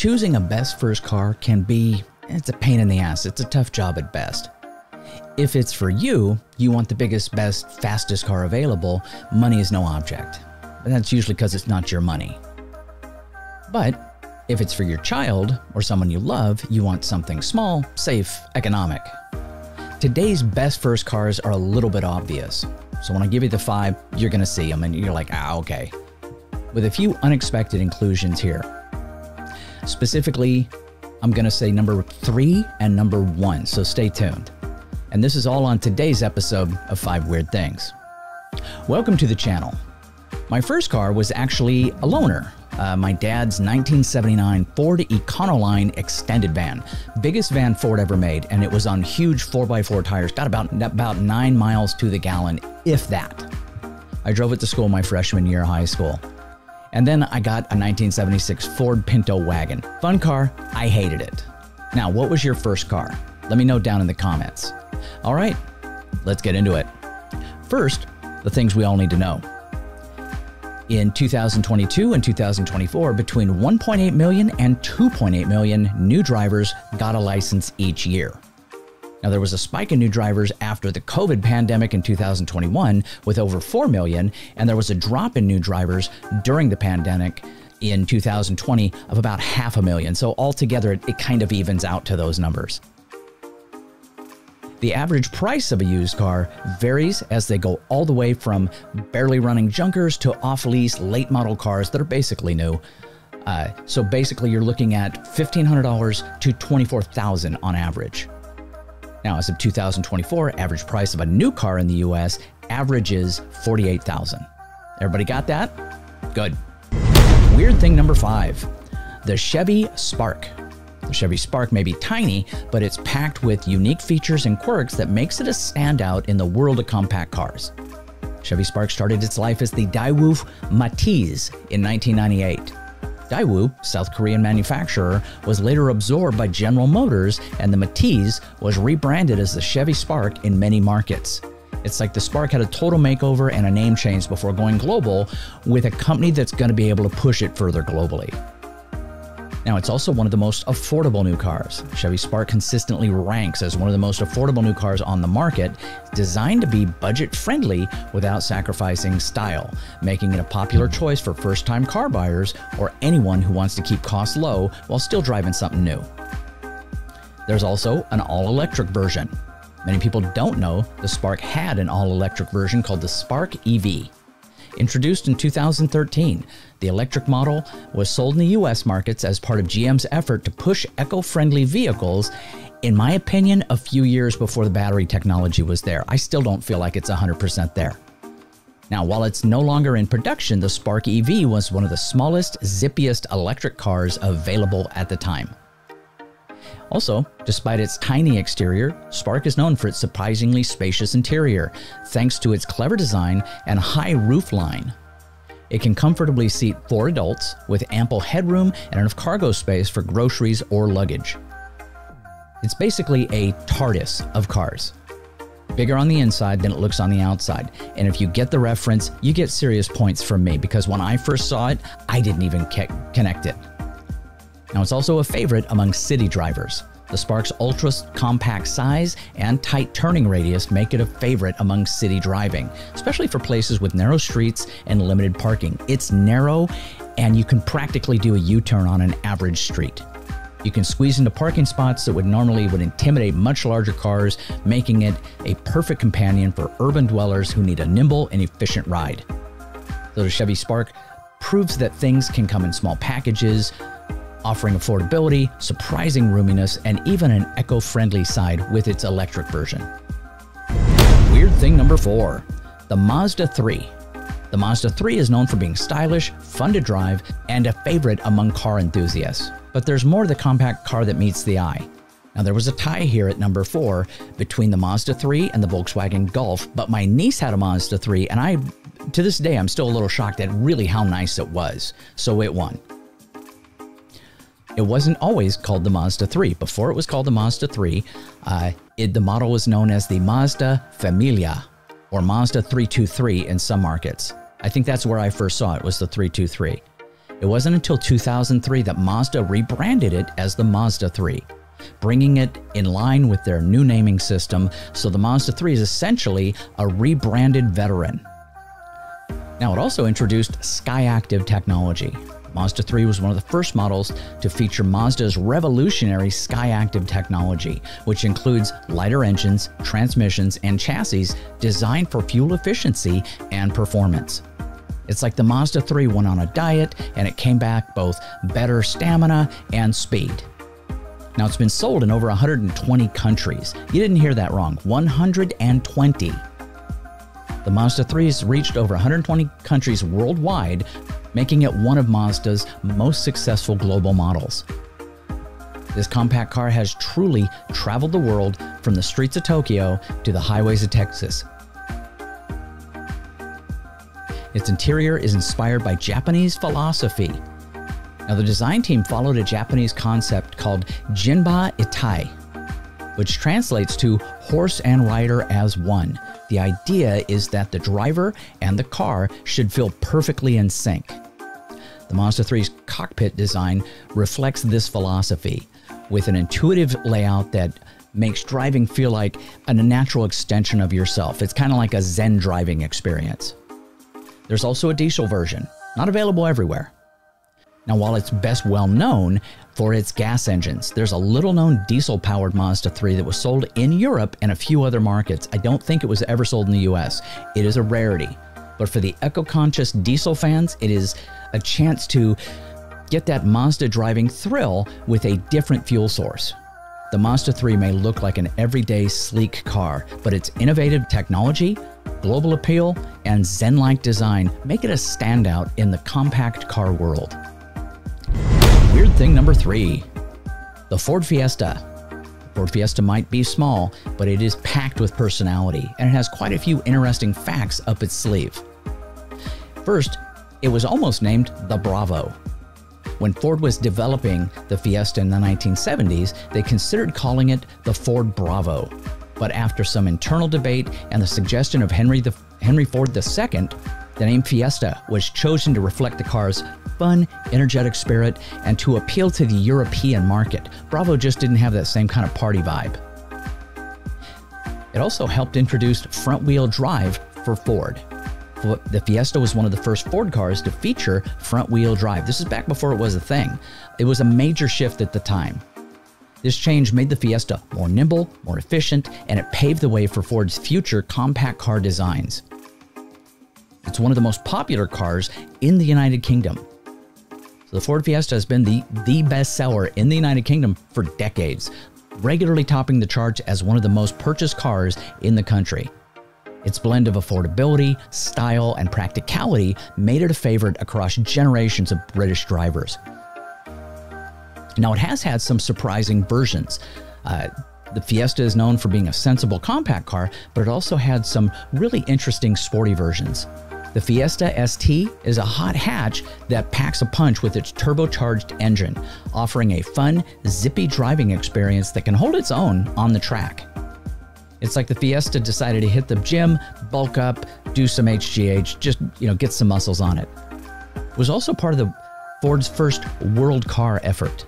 Choosing a best first car can be, it's a pain in the ass. It's a tough job at best. If it's for you, you want the biggest, best, fastest car available, money is no object. But that's usually because it's not your money. But if it's for your child or someone you love, you want something small, safe, economic. Today's best first cars are a little bit obvious. So when I give you the 5, you're going to see them and you're like, okay. With a few unexpected inclusions here. Specifically, I'm going to say number 3 and number 1, so stay tuned. And this is all on today's episode of 5 Weird Things. Welcome to the channel. My first car was actually a loaner. My dad's 1979 Ford Econoline extended van. Biggest van Ford ever made, and it was on huge 4x4 tires. Got about 9 miles to the gallon, if that. I drove it to school my freshman year of high school. And then I got a 1976 Ford Pinto wagon. Fun car, I hated it. Now, what was your first car? Let me know down in the comments. All right, let's get into it. First, the things we all need to know. In 2022 and 2024, between 1.8 million and 2.8 million new drivers got a license each year. Now, there was a spike in new drivers after the COVID pandemic in 2021 with over 4 million, and there was a drop in new drivers during the pandemic in 2020 of about 500,000. So altogether, it kind of evens out to those numbers. The average price of a used car varies as they go all the way from barely running junkers to off-lease late model cars that are basically new. So basically, you're looking at $1,500 to $24,000 on average. Now, as of 2024, average price of a new car in the US averages $48,000. Everybody got that? Good. Weird thing number 5, the Chevy Spark. The Chevy Spark may be tiny, but it's packed with unique features and quirks that makes it a standout in the world of compact cars. Chevy Spark started its life as the Daewoo Matiz in 1998. Daewoo, South Korean manufacturer, was later absorbed by General Motors, and the Matiz was rebranded as the Chevy Spark in many markets. It's like the Spark had a total makeover and a name change before going global with a company that's going to be able to push it further globally. Now, it's also one of the most affordable new cars. Chevy Spark consistently ranks as one of the most affordable new cars on the market, designed to be budget-friendly without sacrificing style, making it a popular choice for first-time car buyers or anyone who wants to keep costs low while still driving something new. There's also an all-electric version. Many people don't know the Spark had an all-electric version called the Spark EV. Introduced in 2013, the electric model was sold in the US markets as part of GM's effort to push eco-friendly vehicles, in my opinion, a few years before the battery technology was there. I still don't feel like it's 100% there. Now, while it's no longer in production, the Spark EV was one of the smallest, zippiest electric cars available at the time. Also, despite its tiny exterior, Spark is known for its surprisingly spacious interior, thanks to its clever design and high roof line. It can comfortably seat 4 adults with ample headroom and enough cargo space for groceries or luggage. It's basically a TARDIS of cars. Bigger on the inside than it looks on the outside. And if you get the reference, you get serious points from me, because when I first saw it, I didn't even connect it. Now, it's also a favorite among city drivers. The Spark's ultra-compact size and tight turning radius make it a favorite among city driving, especially for places with narrow streets and limited parking. It's narrow, and you can practically do a U-turn on an average street. You can squeeze into parking spots that would intimidate much larger cars, making it a perfect companion for urban dwellers who need a nimble and efficient ride. So the Chevy Spark proves that things can come in small packages, offering affordability, surprising roominess, and even an eco-friendly side with its electric version. Weird thing number 4, the Mazda III. The Mazda III is known for being stylish, fun to drive, and a favorite among car enthusiasts. But there's more to the compact car that meets the eye. Now, there was a tie here at number 4 between the Mazda III and the Volkswagen Golf, but my niece had a Mazda III, and to this day, I'm still a little shocked at really how nice it was. So it won. It wasn't always called the Mazda III. Before it was called the Mazda III, the model was known as the Mazda Familia, or Mazda 323 in some markets. I think that's where I first saw it, was the 323. It wasn't until 2003 that Mazda rebranded it as the Mazda III, bringing it in line with their new naming system, so the Mazda III is essentially a rebranded veteran. Now, it also introduced Skyactiv technology. Mazda III was one of the first models to feature Mazda's revolutionary Skyactiv technology, which includes lighter engines, transmissions, and chassis designed for fuel efficiency and performance. It's like the Mazda III went on a diet and it came back both better stamina and speed. Now, it's been sold in over 120 countries. You didn't hear that wrong, 120. The Mazda III has reached over 120 countries worldwide, making it one of Mazda's most successful global models. This compact car has truly traveled the world from the streets of Tokyo to the highways of Texas. Its interior is inspired by Japanese philosophy. Now, the design team followed a Japanese concept called Jinba Itai, which translates to horse and rider as one. The idea is that the driver and the car should feel perfectly in sync. The Mazda 3's cockpit design reflects this philosophy, with an intuitive layout that makes driving feel like a natural extension of yourself. It's kind of like a Zen driving experience. There's also a diesel version, not available everywhere. Now, while it's best well known for its gas engines, there's a little-known diesel-powered Mazda 3 that was sold in Europe and a few other markets. I don't think it was ever sold in the US. It is a rarity. But for the eco-conscious diesel fans, it is a chance to get that Mazda driving thrill with a different fuel source. The Mazda 3 may look like an everyday sleek car, but its innovative technology, global appeal, and Zen-like design make it a standout in the compact car world. Weird thing number 3, the Ford Fiesta. Ford Fiesta might be small, but it is packed with personality, and it has quite a few interesting facts up its sleeve. First, it was almost named the Bravo. When Ford was developing the Fiesta in the 1970s, they considered calling it the Ford Bravo. But after some internal debate and the suggestion of Henry Ford II, the name Fiesta was chosen to reflect the car's fun, energetic spirit and to appeal to the European market. Bravo just didn't have that same kind of party vibe. It also helped introduce front-wheel drive for Ford. The Fiesta was one of the first Ford cars to feature front-wheel drive. This is back before it was a thing. It was a major shift at the time. This change made the Fiesta more nimble, more efficient, and it paved the way for Ford's future compact car designs. It's one of the most popular cars in the United Kingdom. So the Ford Fiesta has been the best seller in the United Kingdom for decades, regularly topping the charts as one of the most purchased cars in the country. Its blend of affordability, style, and practicality made it a favorite across generations of British drivers. Now, it has had some surprising versions. The Fiesta is known for being a sensible compact car, but it also had some really interesting sporty versions. The Fiesta ST is a hot hatch that packs a punch with its turbocharged engine, offering a fun, zippy driving experience that can hold its own on the track. It's like the Fiesta decided to hit the gym, bulk up, do some HGH, just, get some muscles on it. It was also part of Ford's first world car effort.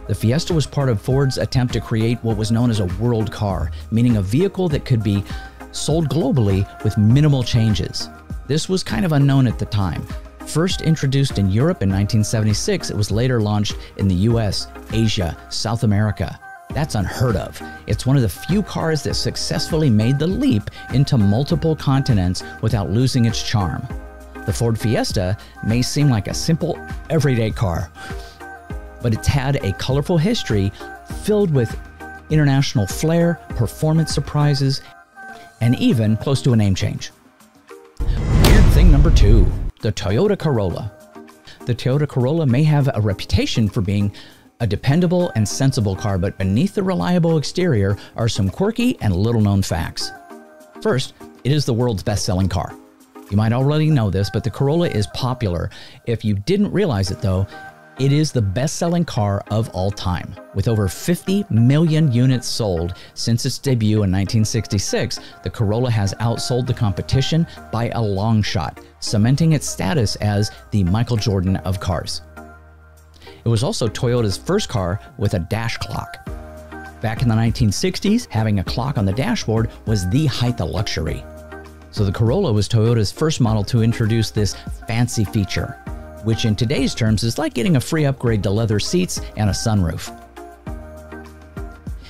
The Fiesta was part of Ford's attempt to create what was known as a world car, meaning a vehicle that could be sold globally with minimal changes. This was kind of unknown at the time. First introduced in Europe in 1976, it was later launched in the US, Asia, South America. That's unheard of. It's one of the few cars that successfully made the leap into multiple continents without losing its charm. The Ford Fiesta may seem like a simple, everyday car, but it's had a colorful history filled with international flair, performance surprises, and even close to a name change. Weird thing number 2, the Toyota Corolla. The Toyota Corolla may have a reputation for being a dependable and sensible car, but beneath the reliable exterior are some quirky and little-known facts. First, it is the world's best-selling car. You might already know this, but the Corolla is popular. If you didn't realize it though, it is the best-selling car of all time. With over 50 million units sold since its debut in 1966, the Corolla has outsold the competition by a long shot, cementing its status as the Michael Jordan of cars. It was also Toyota's first car with a dash clock. Back in the 1960s, having a clock on the dashboard was the height of luxury. So the Corolla was Toyota's first model to introduce this fancy feature, which in today's terms is like getting a free upgrade to leather seats and a sunroof.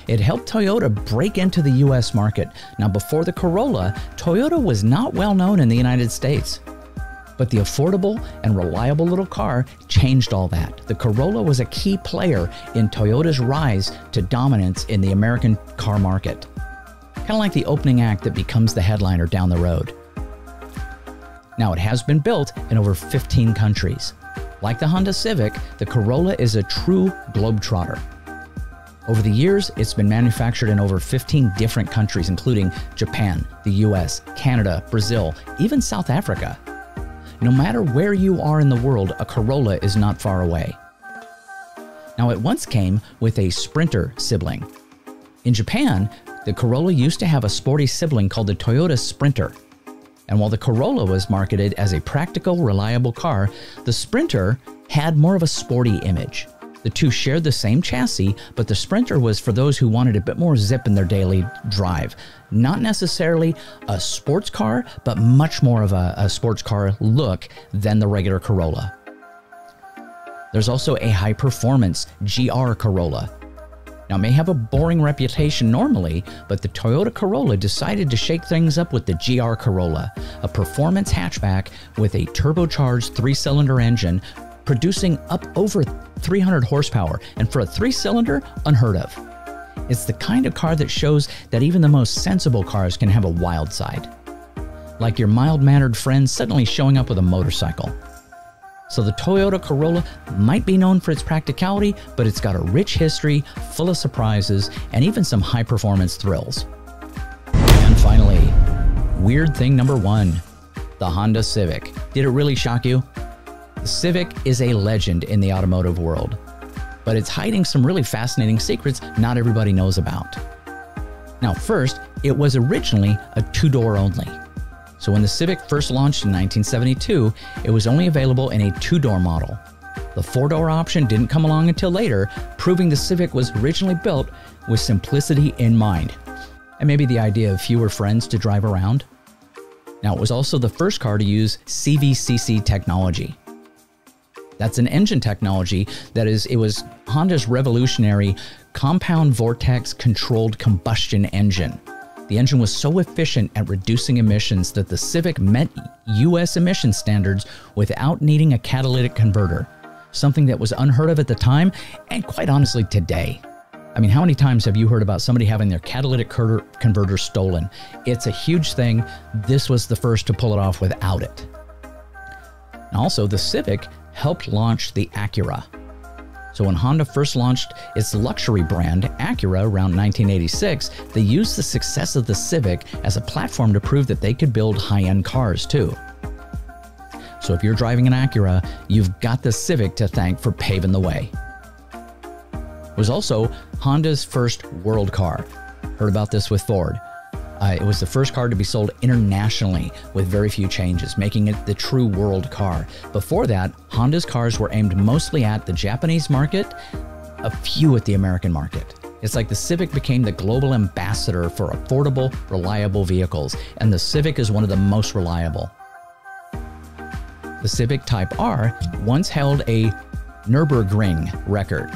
It helped Toyota break into the US market. Now, before the Corolla, Toyota was not well known in the United States. But the affordable and reliable little car changed all that. The Corolla was a key player in Toyota's rise to dominance in the American car market. Kind of like the opening act that becomes the headliner down the road. Now, it has been built in over 15 countries. Like the Honda Civic, the Corolla is a true globetrotter. Over the years, it's been manufactured in over 15 different countries, including Japan, the US, Canada, Brazil, even South Africa. No matter where you are in the world, a Corolla is not far away. Now, it once came with a Sprinter sibling. In Japan, the Corolla used to have a sporty sibling called the Toyota Sprinter. And while the Corolla was marketed as a practical, reliable car, the Sprinter had more of a sporty image. The two shared the same chassis, but the Sprinter was for those who wanted a bit more zip in their daily drive. Not necessarily a sports car, but much more of a sports car look than the regular Corolla. There's also a high-performance GR Corolla. Now, it may have a boring reputation normally, but the Toyota Corolla decided to shake things up with the GR Corolla, a performance hatchback with a turbocharged 3-cylinder engine producing up over 300 horsepower, and for a 3-cylinder, unheard of. It's the kind of car that shows that even the most sensible cars can have a wild side. Like your mild-mannered friend suddenly showing up with a motorcycle. So the Toyota Corolla might be known for its practicality, but it's got a rich history, full of surprises, and even some high-performance thrills. And finally, weird thing number 1, the Honda Civic. Did it really shock you? The Civic is a legend in the automotive world, but it's hiding some really fascinating secrets not everybody knows about. Now, first, it was originally a 2-door only. So when the Civic first launched in 1972, it was only available in a 2-door model. The 4-door option didn't come along until later, proving the Civic was originally built with simplicity in mind, and maybe the idea of fewer friends to drive around. Now, it was also the first car to use CVCC technology. That's an engine technology it was Honda's revolutionary compound vortex controlled combustion engine. The engine was so efficient at reducing emissions that the Civic met US emission standards without needing a catalytic converter, something that was unheard of at the time and quite honestly today. I mean, how many times have you heard about somebody having their catalytic converter stolen? It's a huge thing. This was the first to pull it off without it. And also, the Civic helped launch the Acura. So when Honda first launched its luxury brand, Acura, around 1986, they used the success of the Civic as a platform to prove that they could build high-end cars too. So if you're driving an Acura, you've got the Civic to thank for paving the way. It was also Honda's first world car. Heard about this with Ford. It was the first car to be sold internationally with very few changes, making it the true world car. Before that, Honda's cars were aimed mostly at the Japanese market, a few at the American market. It's like the Civic became the global ambassador for affordable, reliable vehicles, and the Civic is one of the most reliable. The Civic Type R once held a Nürburgring record.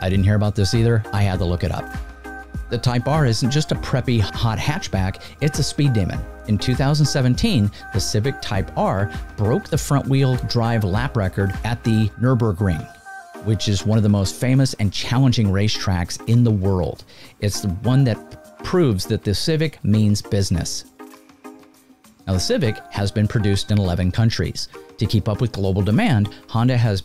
I didn't hear about this either. I had to look it up. The Type R isn't just a preppy, hot hatchback, it's a speed demon. In 2017, the Civic Type R broke the front-wheel drive lap record at the Nürburgring, which is one of the most famous and challenging racetracks in the world. It's the one that proves that the Civic means business. Now, the Civic has been produced in 11 countries. To keep up with global demand, Honda has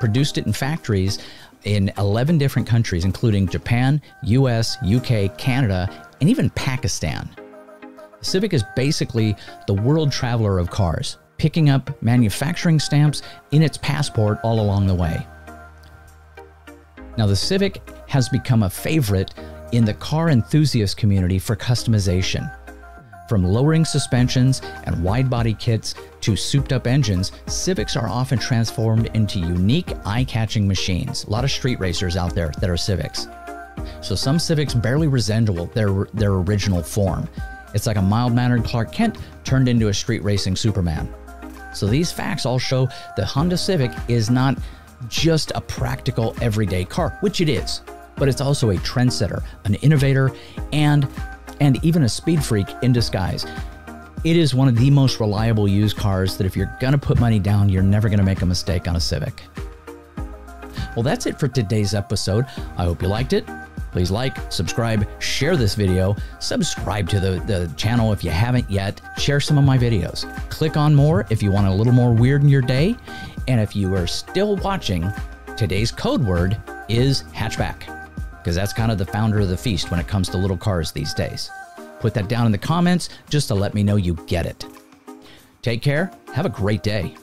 produced it in factories in 11 different countries, including Japan, US, UK, Canada, and even Pakistan. The Civic is basically the world traveler of cars, picking up manufacturing stamps in its passport all along the way. Now, the Civic has become a favorite in the car enthusiast community for customization. From lowering suspensions and wide-body kits to souped-up engines, Civics are often transformed into unique, eye-catching machines. A lot of street racers out there that are Civics. So some Civics barely resemble their original form. It's like a mild-mannered Clark Kent turned into a street racing Superman. So these facts all show the Honda Civic is not just a practical everyday car, which it is, but it's also a trendsetter, an innovator, and even a speed freak in disguise. It is one of the most reliable used cars that if you're gonna put money down, you're never gonna make a mistake on a Civic. Well, that's it for today's episode. I hope you liked it. Please like, subscribe, share this video, subscribe to the channel if you haven't yet, share some of my videos. Click on more if you want a little more weird in your day. And if you are still watching, today's code word is hatchback, because that's kind of the founder of the feast when it comes to little cars these days. Put that down in the comments just to let me know you get it. Take care. Have a great day.